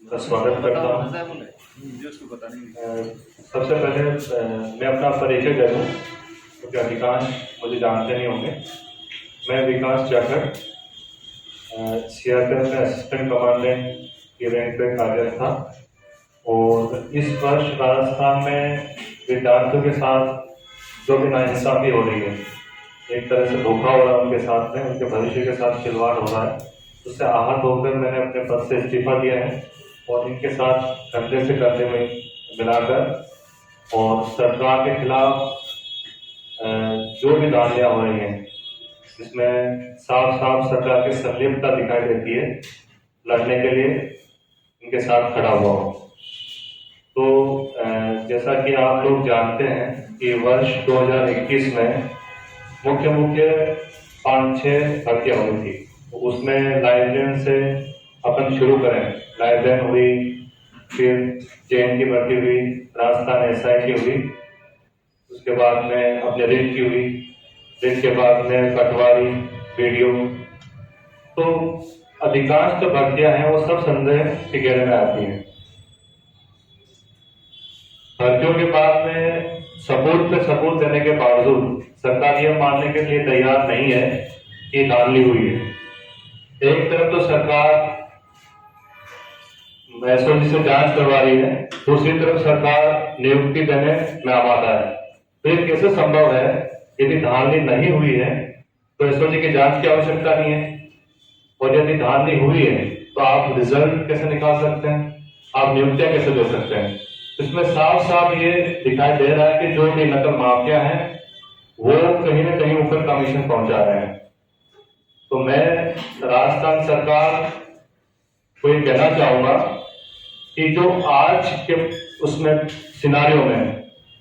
का स्वागत करता हूँ। सबसे पहले मैं अपना परिचय दे दूँ क्योंकि अधिकांश मुझे जानते नहीं होंगे। मैं विकास जाखड़ सीआरपीएफ में असिस्टेंट कमांडेंट की रैंक पे कार्यरत था और इस वर्ष राजस्थान में विद्यार्थियों के साथ जो भी नाइंसाफी हो रही है, एक तरह से धोखा हो रहा है उनके साथ में, उनके भविष्य के साथ खिलवाड़ हो रहा है, उससे आहत होकर मैंने अपने पद से इस्तीफा दिया है और इनके साथ कंधे से कंधे में मिलाकर और सरकार के खिलाफ जो भी धांधलियाँ हो रही हैं जिसमें साफ साफ सरकार की संलिप्तता दिखाई देती है, लड़ने के लिए इनके साथ खड़ा हुआ हूँ। तो जैसा कि आप लोग जानते हैं कि वर्ष 2021 में मुख्य 5-6 भर्तियाँ हुई थी, तो उसमें लाइब्रेरियन से अपन शुरू करें। लाइब्रेरियन हुई, फिर जेएन की भर्ती हुई, राजस्थान एसआई की हुई, उसके बाद में अपने रिट की हुई, रिट के बाद में पटवारी, बीडीओ। तो अधिकांश जो भर्तियां हैं वो सब संदेह के घेरे में आती हैं। भर्तियों के बाद में सबूत पे सबूत देने के बावजूद सरकार यह मानने के लिए तैयार नहीं है कि धांधली हुई है। एक तरफ तो सरकार एसओजी से जांच करवा रही है, दूसरी तरफ सरकार नियुक्ति देने में आमादा है। तो ये कैसे संभव है? यदि धांधली नहीं हुई है तो एसओजी की जांच की आवश्यकता नहीं है, और यदि धांधली हुई है तो आप रिजल्ट कैसे निकाल सकते हैं, आप नियुक्तियां कैसे दे सकते हैं? इसमें साफ साफ ये दिखाई दे रहा है कि जो भी नकल माफिया है वो कहीं ना कहीं ऊपर कमीशन पहुंचा रहे हैं। तो मैं राजस्थान सरकार को ये कहना चाहूंगा कि जो आज के उसमें सिनारियों में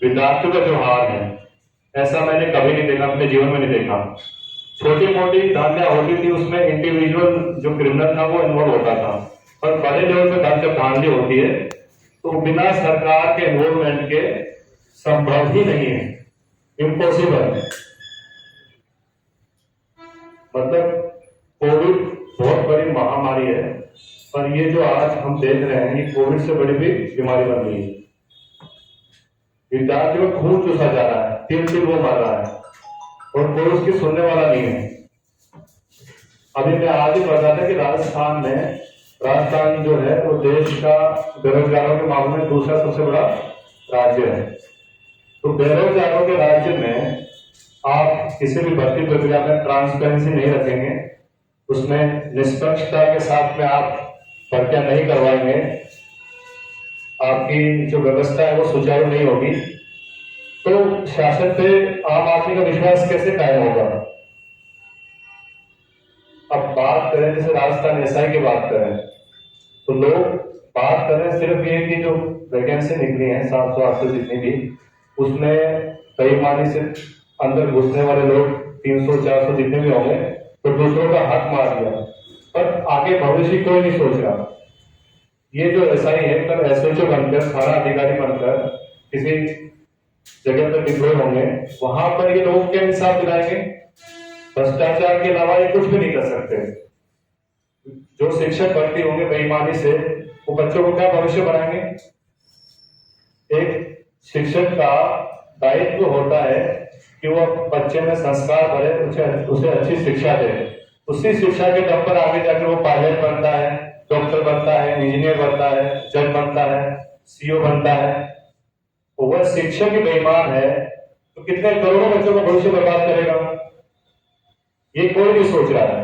विद्यार्थियों का जो हाल है, ऐसा मैंने कभी नहीं देखा, अपने जीवन में नहीं देखा। छोटी मोटी धांधलियां होती थी, उसमें इंडिविजुअल जो क्रिमिनल था वो इन्वॉल्व होता था, पर बड़े लेवल पे जब धांधली होती है तो बिना सरकार के इन्वॉल्वमेंट के संभव ही नहीं है, इम्पॉसिबल है। मतलब कोविड बहुत बड़ी महामारी है, पर ये जो आज हम देख रहे हैं ये कोविड से बड़ी भी बीमारी बन गई है। विद्यार्थियों को खून चूसा जा रहा है, तिल वो मर रहा है और कोई उसकी सुनने वाला नहीं है। अभी मैं आज ही बता था कि राजस्थान जो है वो देश का बेरोजगारों के मामले में दूसरा सबसे बड़ा राज्य है। तो बेरोजगारों के राज्य में आप किसी भी भर्ती प्रक्रिया में ट्रांसपेरेंसी नहीं रखेंगे, उसमें निष्पक्षता के साथ में आप भर्तियां नहीं करवाएंगे, आपकी जो व्यवस्था है वो सुचारू नहीं होगी, तो शासन पे आम आदमी का विश्वास कैसे कायम होगा? अब बात करें, जैसे राजस्थान एसआई की बात करें तो लोग बात करें सिर्फ ये कि जो वैकेंसी निकली है 700-800 जितनी भी, उसमें बेईमानी से अंदर घुसने वाले लोग 300-400 जितने भी होंगे, तो दूसरों का हक मार दिया, पर आगे भविष्य कोई नहीं सोच रहा। ये जो एसआई है कल एसएचओ बनकर, थाना अधिकारी बनकर किसी जगह पर डिप्लॉय होंगे, वहां पर ये लोग क्या इंसाफ दिलाएंगे? भ्रष्टाचार के अलावा ये कुछ भी नहीं कर सकते। जो शिक्षक भर्ती होंगे बेईमानी से, वो बच्चों को क्या भविष्य बनाएंगे? एक शिक्षक का दायित्व होता है कि वो बच्चे में संस्कार भरे, उसे अच्छी शिक्षा दे, उसी शिक्षा के दम पर आगे जाकर वो पायलट बनता है, डॉक्टर बनता है, इंजीनियर बनता है, जज बनता है, सीईओ बनता है। वह शिक्षक ही बेईमान है तो कितने करोड़ों बच्चों का भविष्य बर्बाद करेगा? ये कोई नहीं सोच रहा है।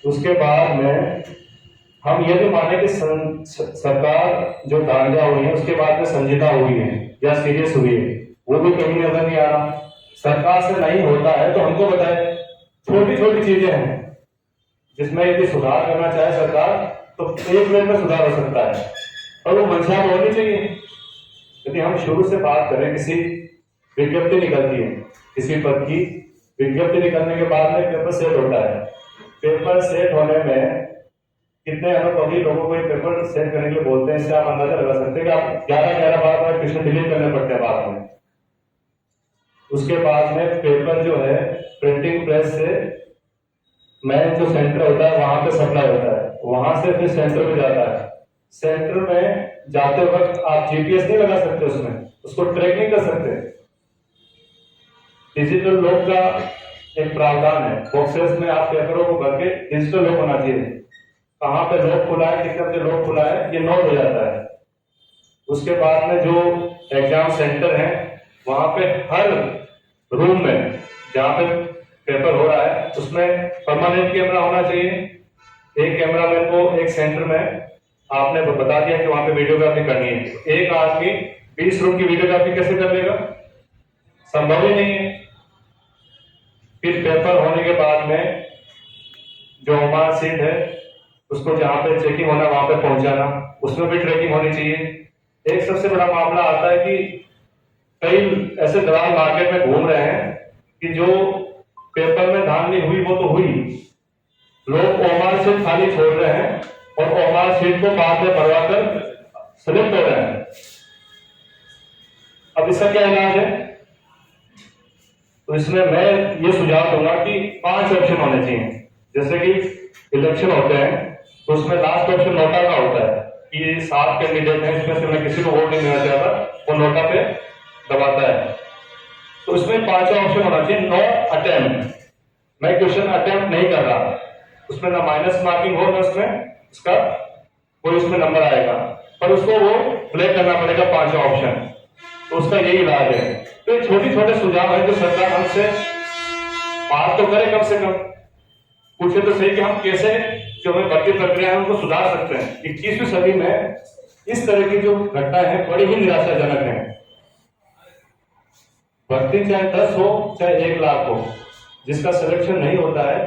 उसके बाद में हम ये भी माने कि सरकार जो धांधलियां हुई है उसके बाद में संजीदा हुई है या सीरियस हुई है, वो भी कहीं नजर नहीं आ रहा। सरकार से नहीं होता है तो हमको बताए। छोटी छोटी चीजें हैं जिसमें यदि सुधार करना चाहे सरकार तो एक मिनट में सुधार हो सकता है, और वो मंशा होनी चाहिए। यदि हम शुरू से बात करें, किसी विज्ञप्ति निकलती है, किसी पद की विज्ञप्ति निकलने के बाद में पेपर सेट होता है। पेपर सेट होने में कितने अनुभवी लोगों को ये पेपर सेट करने के लिए बोलते हैं, इससे आप अंदाजा लगा सकते हैं कि आप 11 बार में क्वेश्चन डिलीट करने पड़ते हैं बाद में। उसके बाद में पेपर जो है प्रिंटिंग प्रेस से मेन जो सेंटर होता है वहां पे सप्लाई होता है, वहां से फिर सेंटर में जाता है। सेंटर में जाते वक्त आप जीपीएस नहीं लगा सकते, उसमें उसको ट्रैक नहीं कर सकते। डिजिटल लॉक का एक प्रावधान है, बॉक्सेस में आप पेपरों को भर के डिजिटल लॉक होना चाहिए। कहाँ पे लॉक खुला है, कितने बजे लॉक खुला है, ये नोट हो जाता है। उसके बाद में जो एग्जाम सेंटर है वहां पे हर रूम में जहाँ पे पेपर हो रहा है उसमें परमानेंट कैमरा होना चाहिए। एक कैमरामैन को एक सेंटर में आपने बता दिया कि वहां पे वीडियोग्राफी करनी है, एक आदमी 20 रूम की वीडियोग्राफी कैसे कर लेगा, संभव ही नहीं है। फिर पेपर होने के बाद में जो ओमार सीट है उसको जहां पे चेकिंग होना वहां पे पहुंचाना, उसमें भी ट्रैकिंग होनी चाहिए। एक सबसे बड़ा मामला आता है कि कई ऐसे दलाल मार्केट में घूम रहे हैं कि जो पेपर में धांधली हुई वो तो हुई, लोग ओमार सीट खाली छोड़ रहे हैं और ओमार सीट को बाद में भरवाकर सेलेक्ट हो रहे हैं। अब इसका क्या इलाज है? तो इसमें मैं ये सुझाव दूंगा कि 5 ऑप्शन होने चाहिए। जैसे कि इलेक्शन होते हैं तो उसमें लास्ट ऑप्शन नोटा का होता है कि 7 कैंडिडेट हैं, इसमें से मैं किसी को वोट नहीं देना चाहता, वो नोटा पे दबाता है। तो इसमें 5 ऑप्शन होना चाहिए। नो अटेम्प्ट, मैं क्वेश्चन अटेम्प्ट नहीं कर रहा, उसमें ना माइनस मार्किंग हो ना उसमें उसका कोई उसमें नंबर आएगा, पर उसको वो प्ले करना पड़ेगा 5 ऑप्शन। तो उसका यही इलाज है। तो ये छोटे छोटे सुझाव है जो सरकार हमसे बात तो करे, कम से कम पूछे तो सही कि हम कैसे जो हमें भर्ती प्रक्रिया है उनको सुधार सकते हैं। 21वीं सदी में इस तरह की जो घटनाएं हैं बड़ी ही निराशाजनक है। भर्ती चाहे 10 हो चाहे 1 लाख हो, जिसका सिलेक्शन नहीं होता है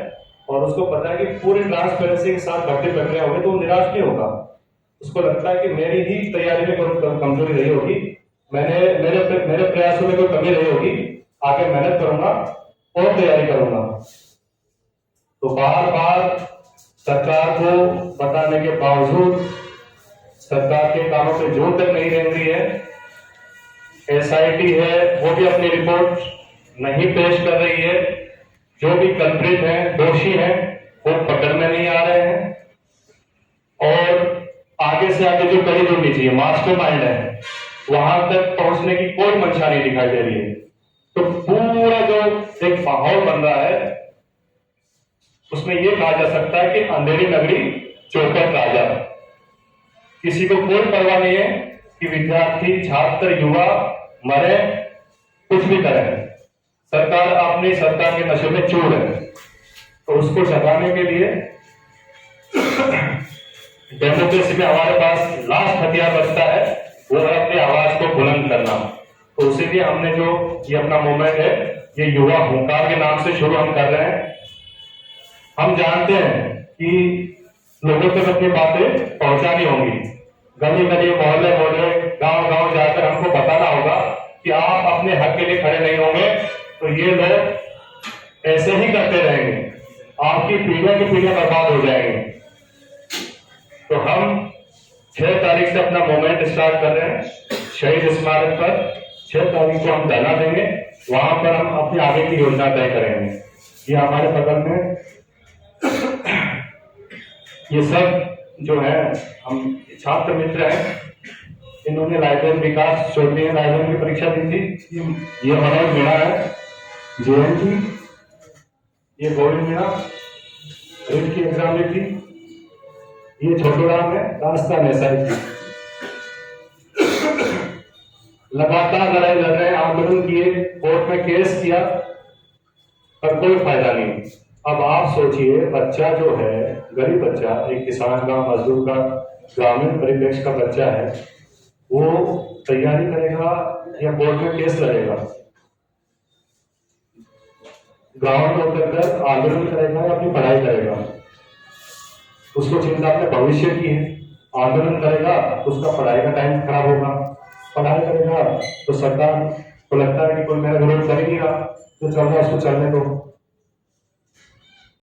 और उसको पता है कि पूरी ट्रांसपेरेंसी के साथ भर्ती प्रक्रिया होगी तो वो निराश नहीं होगा। उसको लगता है कि मेरी ही तैयारी में कोई कमजोरी रही होगी, मेरे प्रयासों में कोई कमी रही होगी, आगे मेहनत करूंगा और तैयारी करूंगा। तो बार बार सरकार को बताने के बावजूद सरकार के कामों पे जोर तक नहीं दे रही है। एसआईटी है वो भी अपनी रिपोर्ट नहीं पेश कर रही है। जो भी कल्प्रिट हैं, दोषी हैं, वो पकड़ में नहीं आ रहे हैं। और आगे से आगे जो कड़ी जुड़नी चाहिए, मास्टरमाइंड है, वहां तक पहुंचने की कोई मंशा नहीं दिखाई दे रही है। तो पूरा जो एक माहौल बन रहा है उसमें यह कहा जा सकता है कि अंधेरी नगरी चौपट राजा। किसी को कोई परवाह नहीं है कि विद्यार्थी, छात्र, युवा मरे, कुछ भी करें, सरकार अपनी सरकार के नशे में चूर है। तो उसको जगाने के लिए डेमोक्रेसी में हमारे पास लास्ट हथियार बचता है, वो है अपनी आवाज को बुलंद करना। तो उसी लिए हमने जो ये अपना मूवमेंट है, ये युवा हुंकार के नाम से शुरू हम कर रहे हैं। हम जानते हैं कि लोगों तक अपनी बातें पहुंचानी होंगी, गली गली, मोहल्ले मोहल्ले, गांव गांव जाकर हमको बताना होगा कि आप अपने हक के लिए खड़े नहीं होंगे तो ये लोग ऐसे ही करते रहेंगे, आपकी पीढ़ियां की पीढ़ियां बर्बाद हो जाएंगे। तो हम 6 तारीख से अपना मूवमेंट स्टार्ट कर रहे हैं। शहीद स्मारक पर 6 तारीख को हम धरना देंगे, वहां पर हम अपनी आगे की योजना तय करेंगे। ये हमारे बगल में ये सब जो है हम छात्र मित्र हैं, इन्होंने लाइब्रेरी विकास चौधरी लाइब्रेरी की परीक्षा दी थी। ये मनोज मीणा है जेएनटी, ये गोविंद मीणा रीट की एग्जाम दी थी, ये छोटू राम है राजस्थान एसआई। लगातार लड़ाई लड़ रहे हैं, आंदोलन किए, कोर्ट में केस किया, पर कोई फायदा नहीं। अब आप सोचिए, बच्चा जो है, गरीब बच्चा, एक किसान का, मजदूर का, ग्रामीण परिप्रेक्ष्य का बच्चा है, वो तैयारी करेगा या कोर्ट में केस लड़ेगा? गांव में उतरकर आंदोलन करेगा या अपनी पढ़ाई करेगा? उसको चिंता अपने भविष्य की है। आंदोलन करेगा तो उसका पढ़ाई का टाइम खराब होगा, पढ़ाई करेगा तो सरकार को लगता है कि कोई मेरा विरोध कर ही नहीं रहा, तो चल रहा है उसको चलने दो।